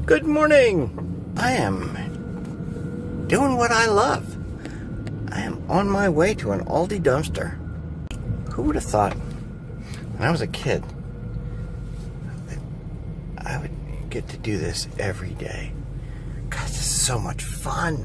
Good morning. I am doing what I love. I am on my way to an Aldi dumpster. Who would have thought when I was a kid that I would get to do this every day? God, this is so much fun.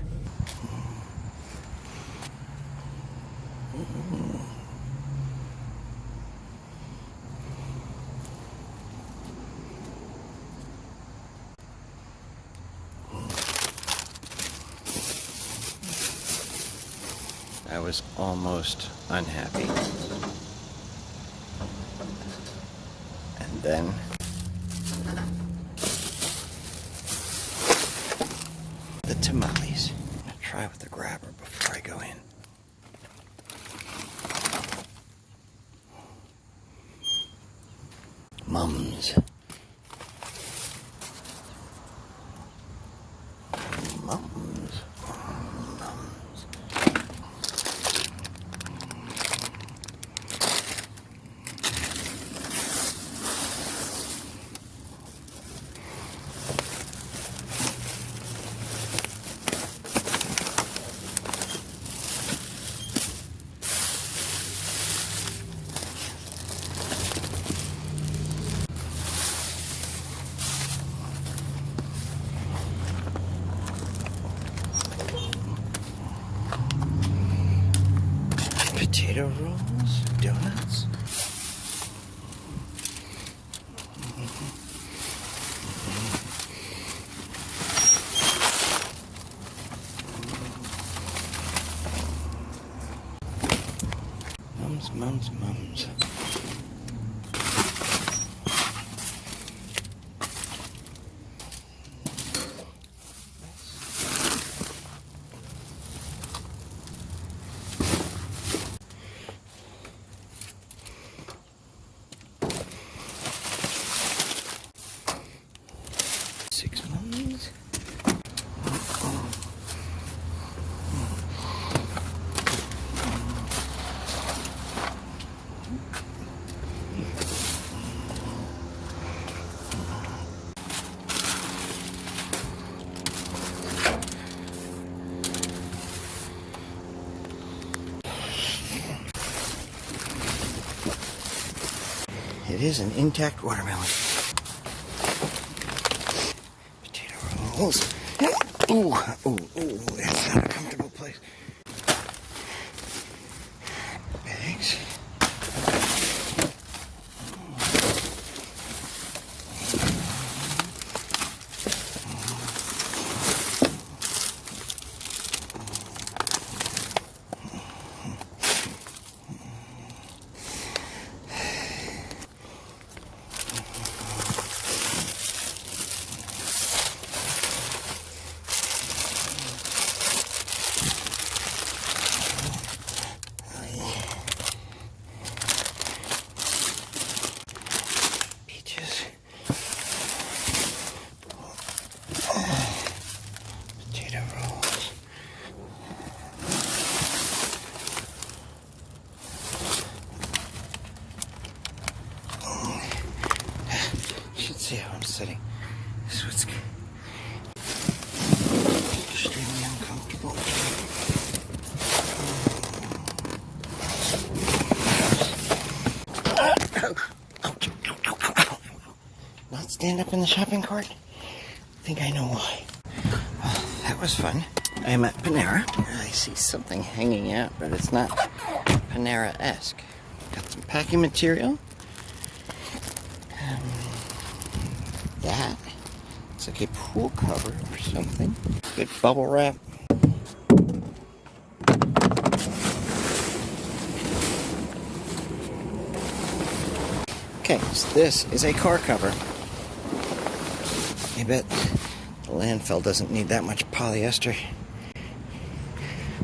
I was almost unhappy. And then the tamales. I'm gonna try with the grabber before I go in. Mums. Mums. Potato rolls, donuts. Mums. 6 mums. It is an intact watermelon. Potato rolls. Ooh, that's not a comfortable place. Bags. See how I'm sitting. This was extremely uncomfortable. Not stand up in the shopping cart? I think I know why. Well, that was fun. I am at Panera. I see something hanging out, but it's not Panera-esque. Got some packing material. That looks like a pool cover or something. Good bubble wrap. Okay, so this is a car cover. I bet the landfill doesn't need that much polyester.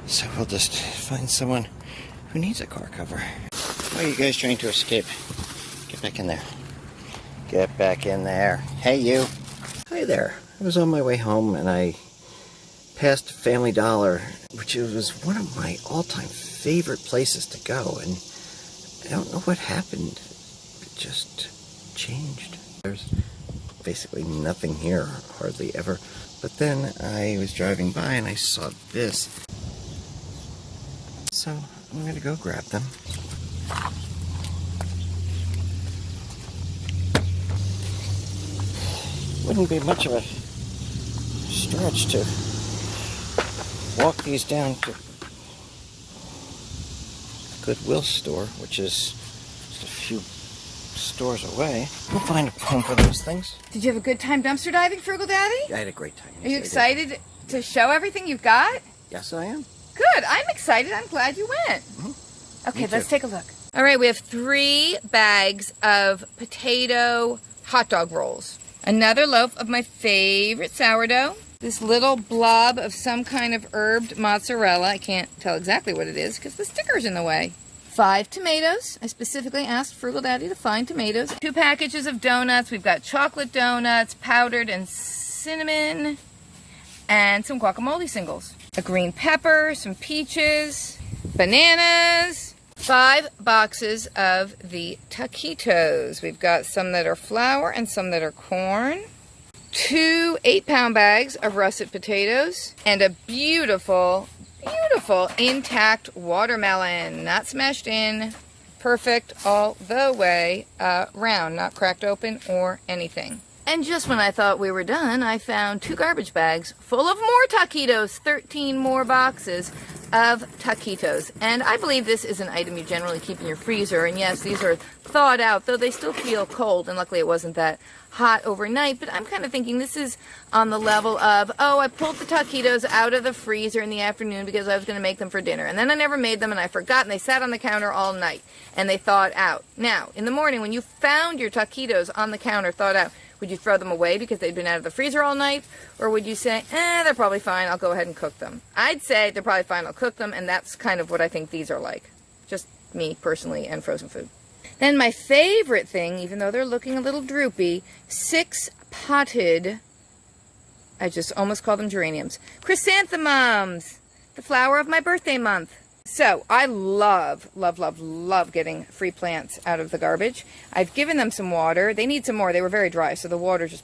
So we'll just find someone who needs a car cover. Why are you guys trying to escape? Get back in there. Get back in there. Hey, you. Hi there. I was on my way home and I passed Family Dollar, which was one of my all-time favorite places to go, and I don't know what happened. It just changed. There's basically nothing here, hardly ever. But then I was driving by and I saw this. So I'm going to go grab them. Wouldn't be much of a stretch to walk these down to Goodwill store, which is just a few stores away. We'll find a home for those things. Did you have a good time dumpster diving, Frugal Daddy? I had a great time. Are you excited to show everything you've got? Yes, I am. Good. I'm excited. I'm glad you went. Mm-hmm. Okay, let's take a look. All right, we have 3 bags of potato hot dog rolls. Another loaf of my favorite sourdough. This little blob of some kind of herbed mozzarella. I can't tell exactly what it is because the sticker's in the way. 5 tomatoes. I specifically asked Frugal Daddy to find tomatoes. 2 packages of donuts. We've got chocolate donuts, powdered and cinnamon, and some guacamole singles. A green pepper, some peaches, bananas. 5 boxes of the taquitos. We've got some that are flour and some that are corn. 2 8-pound bags of russet potatoes. And a beautiful, beautiful intact watermelon. Not smashed in. Perfect all the way around. Not cracked open or anything. And just when I thought we were done, I found 2 garbage bags full of more taquitos. 13 more boxes of taquitos. And I believe this is an item you generally keep in your freezer. And yes, these are thawed out, though they still feel cold. And luckily it wasn't that hot overnight. But I'm kind of thinking this is on the level of, oh, I pulled the taquitos out of the freezer in the afternoon because I was going to make them for dinner. And then I never made them and I forgot, and they sat on the counter all night. And they thawed out. Now, in the morning, when you found your taquitos on the counter thawed out, would you throw them away because they'd been out of the freezer all night? Or would you say, they're probably fine, I'll go ahead and cook them? I'd say they're probably fine, I'll cook them, and that's kind of what I think these are like. Just me, personally, and frozen food. Then my favorite thing, even though they're looking a little droopy, 6 potted, I just almost call them geraniums, chrysanthemums, the flower of my birthday month. So, I love, love, love, love getting free plants out of the garbage. I've given them some water. They need some more. They were very dry, so the water just,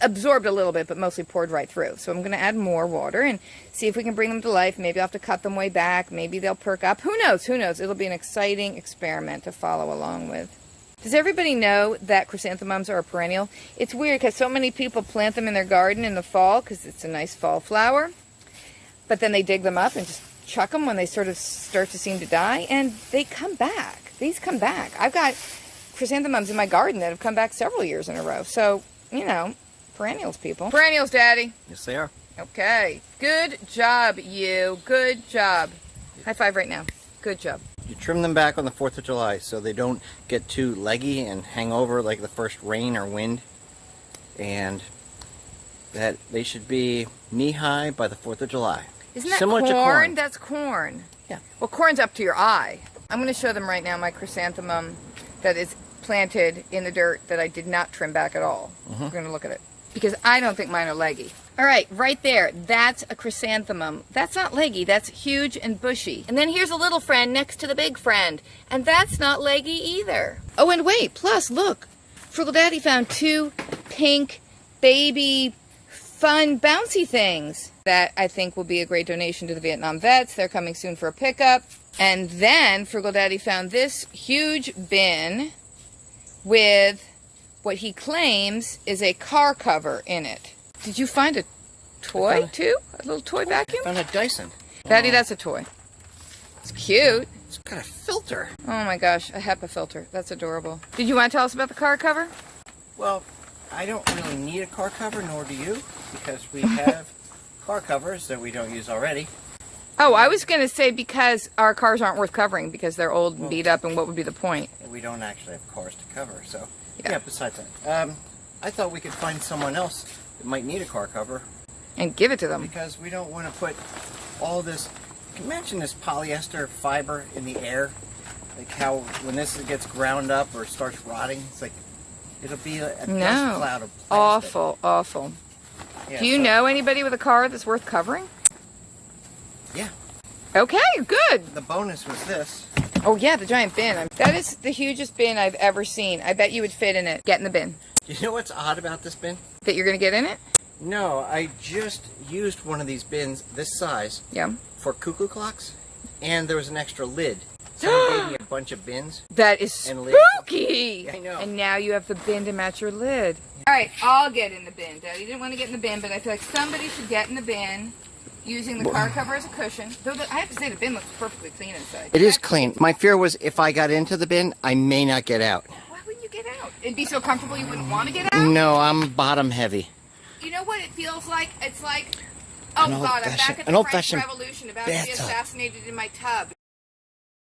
absorbed a little bit, but mostly poured right through. So I'm going to add more water and see if we can bring them to life. Maybe I'll have to cut them way back. Maybe they'll perk up. Who knows? Who knows? It'll be an exciting experiment to follow along with. Does everybody know that chrysanthemums are a perennial? It's weird because so many people plant them in their garden in the fall because it's a nice fall flower. But then they dig them up and just chuck them when they sort of start to seem to die, and they come back. These come back. I've got chrysanthemums in my garden that have come back several years in a row. So, perennials, people. Perennials, Daddy. Yes, they are. Okay. Good job, you. Good job. High five right now. Good job. You trim them back on the 4th of July so they don't get too leggy and hang over like the first rain or wind. And that they should be knee-high by the 4th of July. Isn't that similar corn? To corn? That's corn. Yeah. Well, corn's up to your eye. I'm going to show them right now my chrysanthemum that is planted in the dirt that I did not trim back at all. We're going to look at it. Because I don't think mine are leggy. All right, right there. That's a chrysanthemum. That's not leggy. That's huge and bushy. And then here's a little friend next to the big friend. And that's not leggy either. Oh, and wait. Plus, look. Frugal Daddy found 2 pink baby fun bouncy things that I think will be a great donation to the Vietnam vets. They're coming soon for a pickup. And then Frugal Daddy found this huge bin with what he claims is a car cover in it. Did you find a toy too? A little toy vacuum? I found a Dyson. Daddy, that's a toy. It's cute. It's got a filter. Oh my gosh, a HEPA filter. That's adorable. Did you want to tell us about the car cover? Well, I don't really need a car cover, nor do you, because we have car covers that we don't use already. Oh, I was going to say because our cars aren't worth covering because they're old and beat up, and what would be the point? We don't actually have cars to cover, so yeah, besides that. I thought we could find someone else that might need a car cover. And give it to them. Because we don't want to put all this, imagine this polyester fiber in the air, like how when this gets ground up or starts rotting, it's like, it'll be a dust cloud of plastic. Awful, awful. Yeah, do you know anybody with a car that's worth covering? Yeah. Okay, good. The bonus was this. Oh yeah, the giant bin. That is the hugest bin I've ever seen. I bet you would fit in it. Get in the bin. You know what's odd about this bin? That you're going to get in it? No, I just used one of these bins this size Yeah. for cuckoo clocks, and there was an extra lid. Someone gave me a bunch of bins. That is And lids. spooky! I know. And now you have the bin to match your lid. Alright, I'll get in the bin. Daddy didn't want to get in the bin, but I feel like somebody should get in the bin using the car cover as a cushion. Though I have to say the bin looks perfectly clean inside. It is clean. My fear was if I got into the bin, I may not get out. Why wouldn't you get out? It'd be so comfortable you wouldn't want to get out? No, I'm bottom heavy. You know what it feels like? It's like, oh An God, I'm back old-fashioned- at an the French old-fashioned Revolution about to be bathtub. assassinated in my tub.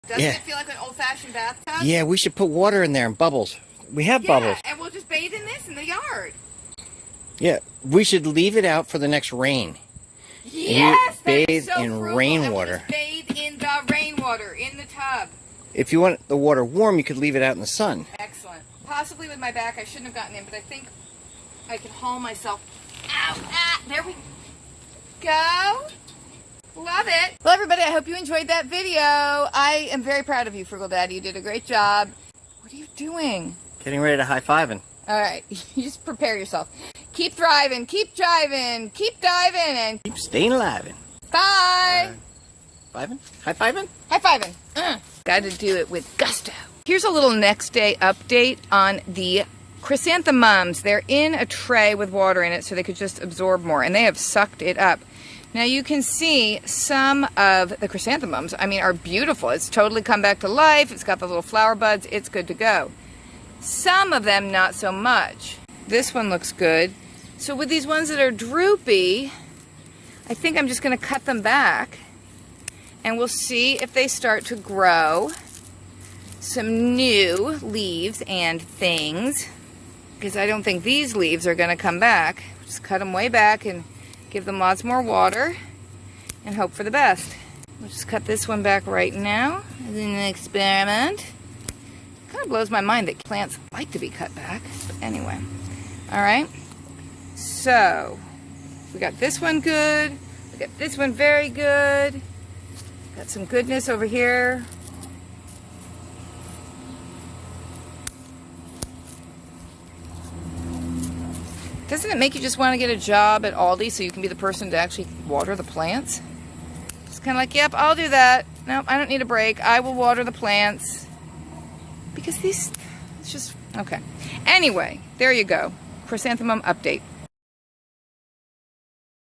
Doesn't Yeah. it feel like an old-fashioned bathtub? Yeah, we should put water in there and bubbles. We have bubbles. And we'll just bathe in this in the yard. Yeah, we should leave it out for the next rain. Yes, that is bathe so in frugal. rainwater. And we'll just bathe in the rainwater in the tub. If you want the water warm, you could leave it out in the sun. Excellent. Possibly with my back, I shouldn't have gotten in, but I think I can haul myself out. There we go. Love it. Well, everybody, I hope you enjoyed that video. I am very proud of you, Frugal Daddy. You did a great job. What are you doing? Getting ready to high-fiving. All right, you just prepare yourself. Keep thriving, keep driving, keep diving, and Keep staying alive. bye. Fiving? High-fiving? High-fiving. Got to do it with gusto. Here's a little next day update on the chrysanthemums. They're in a tray with water in it so they could just absorb more, and they have sucked it up. Now you can see some of the chrysanthemums, are beautiful. It's totally come back to life. It's got the little flower buds. It's good to go. Some of them not so much. This one looks good. So with these ones that are droopy, I think I'm just going to cut them back, and we'll see if they start to grow some new leaves and things, because I don't think these leaves are going to come back. Just cut them way back and give them lots more water and hope for the best. We'll just cut this one back right now as an experiment. Kind of blows my mind that plants like to be cut back. But anyway, all right. So we got this one good. We got this one very good. Got some goodness over here. Doesn't it make you just want to get a job at Aldi so you can be the person to actually water the plants? It's kind of like, yep, I'll do that. Nope, I don't need a break. I will water the plants. Because these, it's just, okay. Anyway, there you go. Chrysanthemum update.